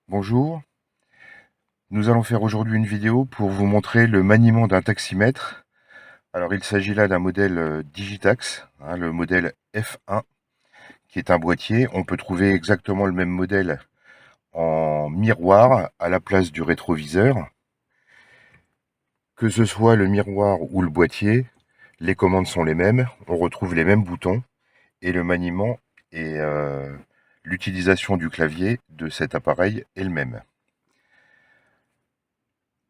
Bonjour, nous allons faire aujourd'hui une vidéo pour vous montrer le maniement d'un taximètre. Alors il s'agit là d'un modèle Digitax, le modèle F1, qui est un boîtier. On peut trouver exactement le même modèle en miroir à la place du rétroviseur. Que ce soit le miroir ou le boîtier, les commandes sont les mêmes, on retrouve les mêmes boutons et le maniement et l'utilisation du clavier de cet appareil est le même.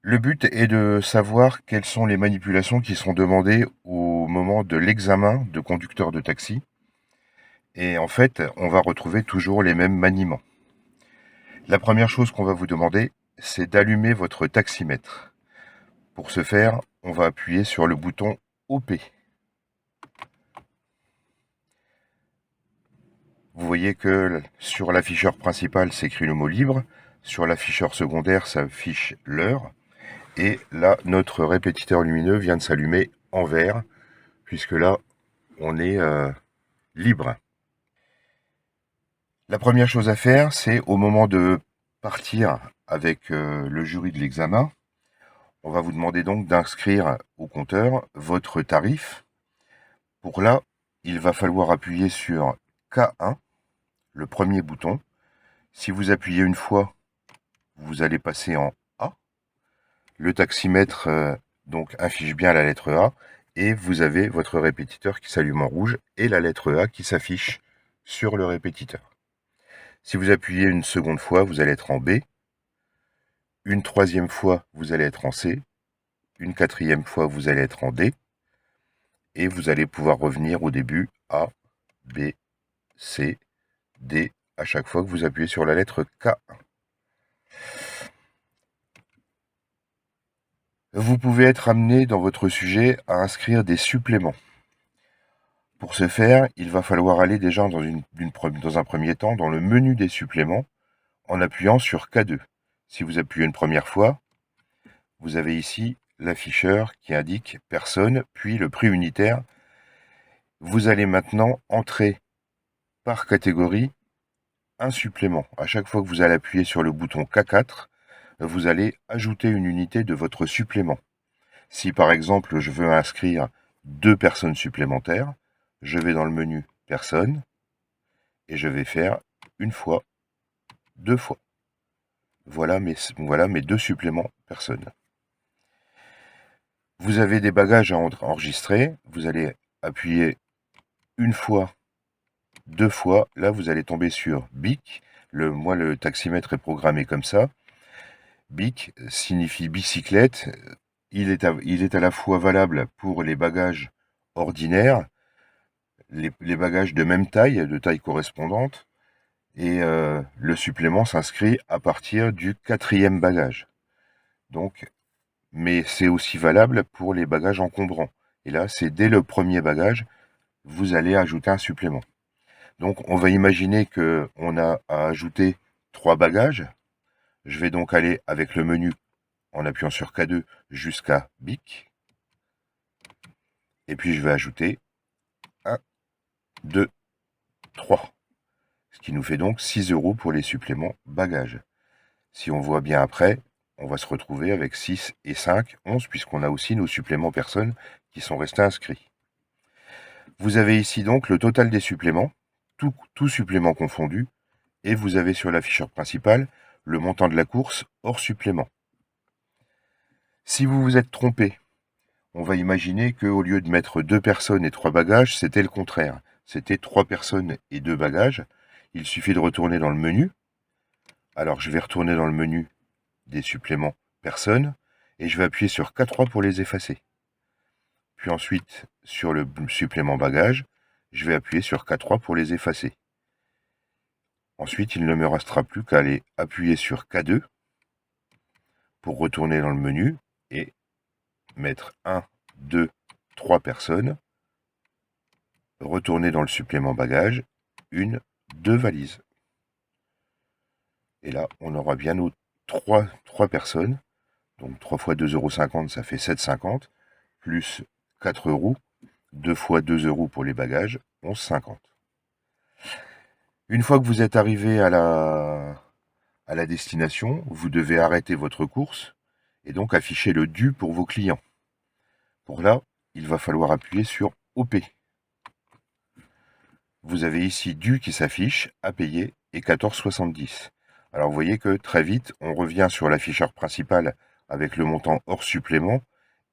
Le but est de savoir quelles sont les manipulations qui sont demandées au moment de l'examen de conducteur de taxi. Et en fait, on va retrouver toujours les mêmes maniements. La première chose qu'on va vous demander, c'est d'allumer votre taximètre. Pour ce faire, on va appuyer sur le bouton OP. Vous voyez que sur l'afficheur principal s'écrit le mot libre, sur l'afficheur secondaire s'affiche l'heure, et là, notre répétiteur lumineux vient de s'allumer en vert, puisque là, on est libre. La première chose à faire, c'est au moment de partir avec le jury de l'examen, on va vous demander donc d'inscrire au compteur votre tarif. Pour là, il va falloir appuyer sur K1, le premier bouton. Si vous appuyez une fois, vous allez passer en A. Le taximètre donc affiche bien la lettre A et vous avez votre répétiteur qui s'allume en rouge et la lettre A qui s'affiche sur le répétiteur. Si vous appuyez une seconde fois, vous allez être en B. Une troisième fois, vous allez être en C. Une quatrième fois, vous allez être en D. Et vous allez pouvoir revenir au début A, B, C, D, à chaque fois que vous appuyez sur la lettre K. Vous pouvez être amené dans votre sujet à inscrire des suppléments. Pour ce faire, il va falloir aller déjà dans un premier temps dans le menu des suppléments en appuyant sur K2. Si vous appuyez une première fois, vous avez ici l'afficheur qui indique personne, puis le prix unitaire. Vous allez maintenant entrer par catégorie un supplément. À chaque fois que vous allez appuyer sur le bouton K4, vous allez ajouter une unité de votre supplément. Si par exemple je veux inscrire 2 personnes supplémentaires, je vais dans le menu personnes et je vais faire une fois, 2 fois. Voilà mes 2 suppléments personnes. Vous avez des bagages à enregistrer, vous allez appuyer une fois, 2 fois, là vous allez tomber sur BIC. Moi le taximètre est programmé comme ça. BIC signifie bicyclette. Il est à la fois valable pour les bagages ordinaires, les bagages de même taille, de taille correspondante, et le supplément s'inscrit à partir du 4e bagage. Donc, mais c'est aussi valable pour les bagages encombrants. Et là, c'est dès le premier bagage, vous allez ajouter un supplément. Donc, on va imaginer qu'on a à ajouter 3 bagages. Je vais donc aller avec le menu en appuyant sur K2 jusqu'à BIC. Et puis, je vais ajouter 1, 2, 3. Ce qui nous fait donc 6 € pour les suppléments bagages. Si on voit bien après, on va se retrouver avec 6 et 5, 11, puisqu'on a aussi nos suppléments personnes qui sont restés inscrits. Vous avez ici donc le total des suppléments, tout supplément confondu, et vous avez sur l'afficheur principal le montant de la course hors supplément. Si vous vous êtes trompé, on va imaginer qu'au lieu de mettre 2 personnes et 3 bagages, c'était le contraire. C'était 3 personnes et 2 bagages. Il suffit de retourner dans le menu. Alors je vais retourner dans le menu des suppléments personnes et je vais appuyer sur K3 pour les effacer. Puis ensuite, sur le supplément bagage, je vais appuyer sur K3 pour les effacer. Ensuite, il ne me restera plus qu'à aller appuyer sur K2 pour retourner dans le menu et mettre 1, 2, 3 personnes, retourner dans le supplément bagage, 1, 2 valises. Et là, on aura bien nos 3 personnes. Donc 3 fois 2,50 €, ça fait 7,50, plus 4 €, 2 fois 2 € pour les bagages, 11,50. Une fois que vous êtes arrivé à à la destination, vous devez arrêter votre course et donc afficher le dû pour vos clients. Pour là, il va falloir appuyer sur OP. Vous avez ici dû qui s'affiche, à payer et 14,70. Alors vous voyez que très vite, on revient sur l'afficheur principal avec le montant hors supplément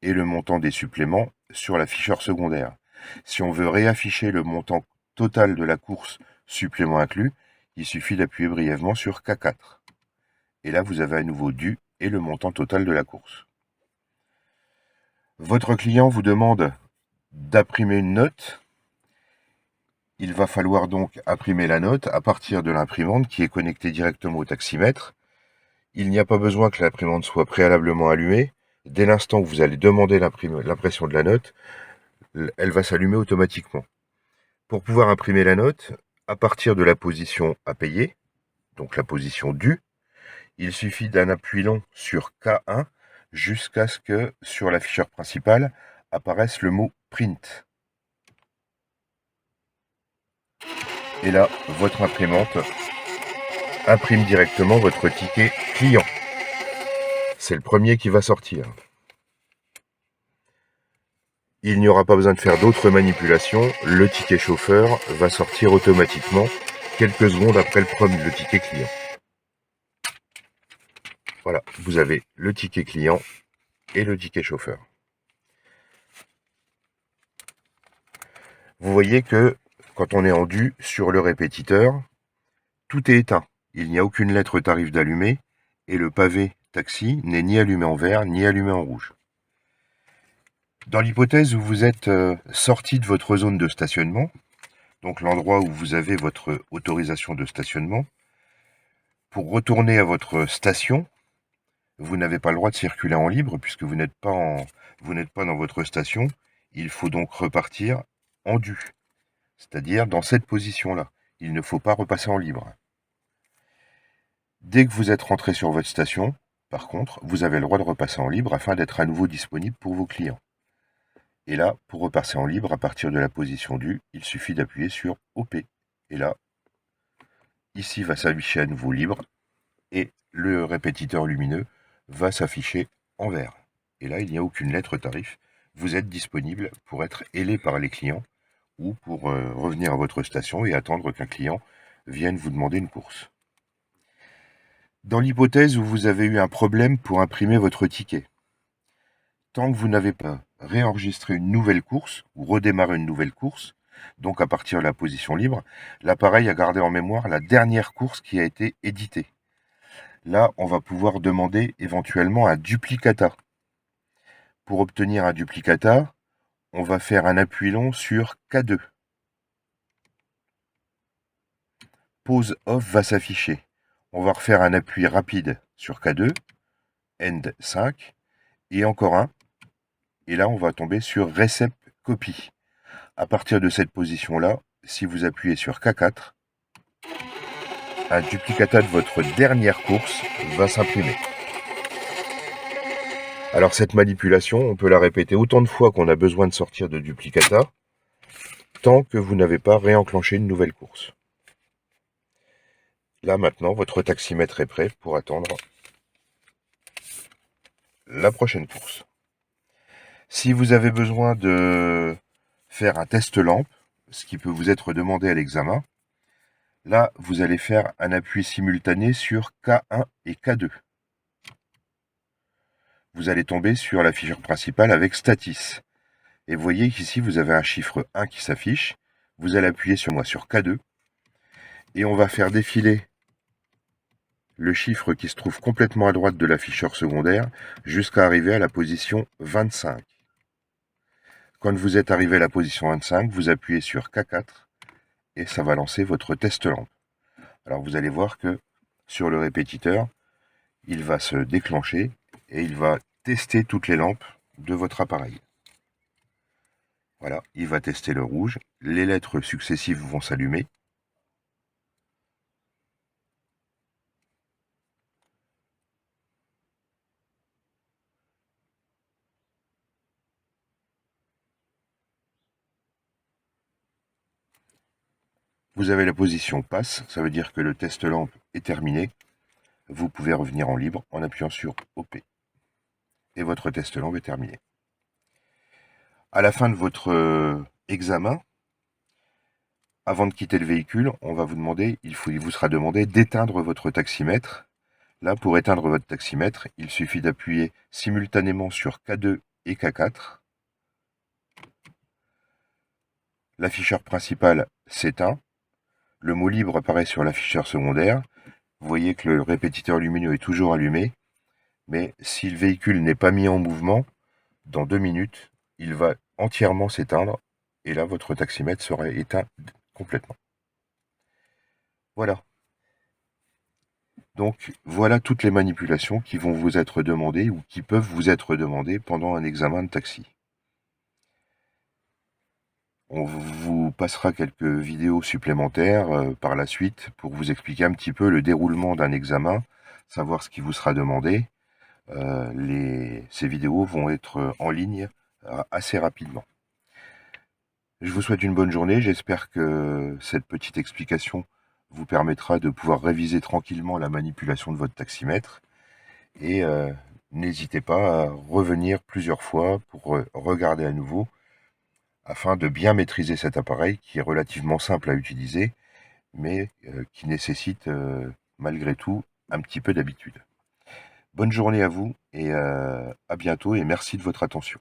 et le montant des suppléments sur l'afficheur secondaire. Si on veut réafficher le montant total de la course, supplément inclus, il suffit d'appuyer brièvement sur K4. Et là, vous avez à nouveau dû et le montant total de la course. Votre client vous demande d'imprimer une note. Il va falloir donc imprimer la note à partir de l'imprimante qui est connectée directement au taximètre. Il n'y a pas besoin que l'imprimante soit préalablement allumée. Dès l'instant que vous allez demander l'impression de la note, elle va s'allumer automatiquement. Pour pouvoir imprimer la note, à partir de la position à payer, donc la position due, il suffit d'un appui long sur K1 jusqu'à ce que sur l'afficheur principal apparaisse le mot print. Et là, votre imprimante imprime directement votre ticket client. C'est le premier qui va sortir. Il n'y aura pas besoin de faire d'autres manipulations. Le ticket chauffeur va sortir automatiquement quelques secondes après le ticket client. Voilà, vous avez le ticket client et le ticket chauffeur. Vous voyez que quand on est en dû sur le répétiteur, tout est éteint. Il n'y a aucune lettre tarif d'allumé et le pavé taxi n'est ni allumé en vert ni allumé en rouge. Dans l'hypothèse où vous êtes sorti de votre zone de stationnement, donc l'endroit où vous avez votre autorisation de stationnement, pour retourner à votre station, vous n'avez pas le droit de circuler en libre puisque vous n'êtes pas dans votre station. Il faut donc repartir en dû, c'est-à-dire dans cette position-là. Il ne faut pas repasser en libre. Dès que vous êtes rentré sur votre station, par contre, vous avez le droit de repasser en libre afin d'être à nouveau disponible pour vos clients. Et là, pour repasser en libre, à partir de la position due, il suffit d'appuyer sur OP. Et là, ici va s'afficher à nouveau libre et le répétiteur lumineux va s'afficher en vert. Et là, il n'y a aucune lettre tarif. Vous êtes disponible pour être ailé par les clients ou pour revenir à votre station et attendre qu'un client vienne vous demander une course. Dans l'hypothèse où vous avez eu un problème pour imprimer votre ticket, tant que vous n'avez pas réenregistré une nouvelle course ou redémarré une nouvelle course, donc à partir de la position libre, l'appareil a gardé en mémoire la dernière course qui a été éditée. Là, on va pouvoir demander éventuellement un duplicata. Pour obtenir un duplicata, on va faire un appui long sur K2. Pause off va s'afficher. On va refaire un appui rapide sur K2, End 5, et encore un. Et là, on va tomber sur Recep Copy. À partir de cette position-là, si vous appuyez sur K4, un duplicata de votre dernière course va s'imprimer. Alors cette manipulation, on peut la répéter autant de fois qu'on a besoin de sortir de duplicata, tant que vous n'avez pas réenclenché une nouvelle course. Là maintenant, votre taximètre est prêt pour attendre la prochaine course. Si vous avez besoin de faire un test lampe, ce qui peut vous être demandé à l'examen, là, vous allez faire un appui simultané sur K1 et K2. Vous allez tomber sur l'afficheur principal avec Statis. Et vous voyez qu'ici, vous avez un chiffre 1 qui s'affiche. Vous allez appuyer sur K2. Et on va faire défiler le chiffre qui se trouve complètement à droite de l'afficheur secondaire jusqu'à arriver à la position 25. Quand vous êtes arrivé à la position 25, vous appuyez sur K4 et ça va lancer votre test lampe. Alors vous allez voir que sur le répétiteur, il va se déclencher et il va tester toutes les lampes de votre appareil. Voilà, il va tester le rouge, les lettres successives vont s'allumer. Vous avez la position passe, ça veut dire que le test lampe est terminé. vous pouvez revenir en libre en appuyant sur OP. Et votre test langue est terminé. À la fin de votre examen, avant de quitter le véhicule, on va vous demander, il vous sera demandé d'éteindre votre taximètre. Là, pour éteindre votre taximètre, il suffit d'appuyer simultanément sur K2 et K4. L'afficheur principal s'éteint. Le mot libre apparaît sur l'afficheur secondaire. Vous voyez que le répétiteur lumineux est toujours allumé. Mais si le véhicule n'est pas mis en mouvement, dans 2 minutes, il va entièrement s'éteindre. Et là, votre taximètre sera éteint complètement. Voilà. Donc, voilà toutes les manipulations qui vont vous être demandées ou qui peuvent vous être demandées pendant un examen de taxi. On vous passera quelques vidéos supplémentaires par la suite pour vous expliquer un petit peu le déroulement d'un examen, savoir ce qui vous sera demandé. Ces vidéos vont être en ligne assez rapidement. Je vous souhaite une bonne journée. J'espère que cette petite explication vous permettra de pouvoir réviser tranquillement la manipulation de votre taximètre. Et n'hésitez pas à revenir plusieurs fois pour regarder à nouveau afin de bien maîtriser cet appareil qui est relativement simple à utiliser, mais qui nécessite malgré tout un petit peu d'habitude. Bonne journée à vous et à bientôt et merci de votre attention.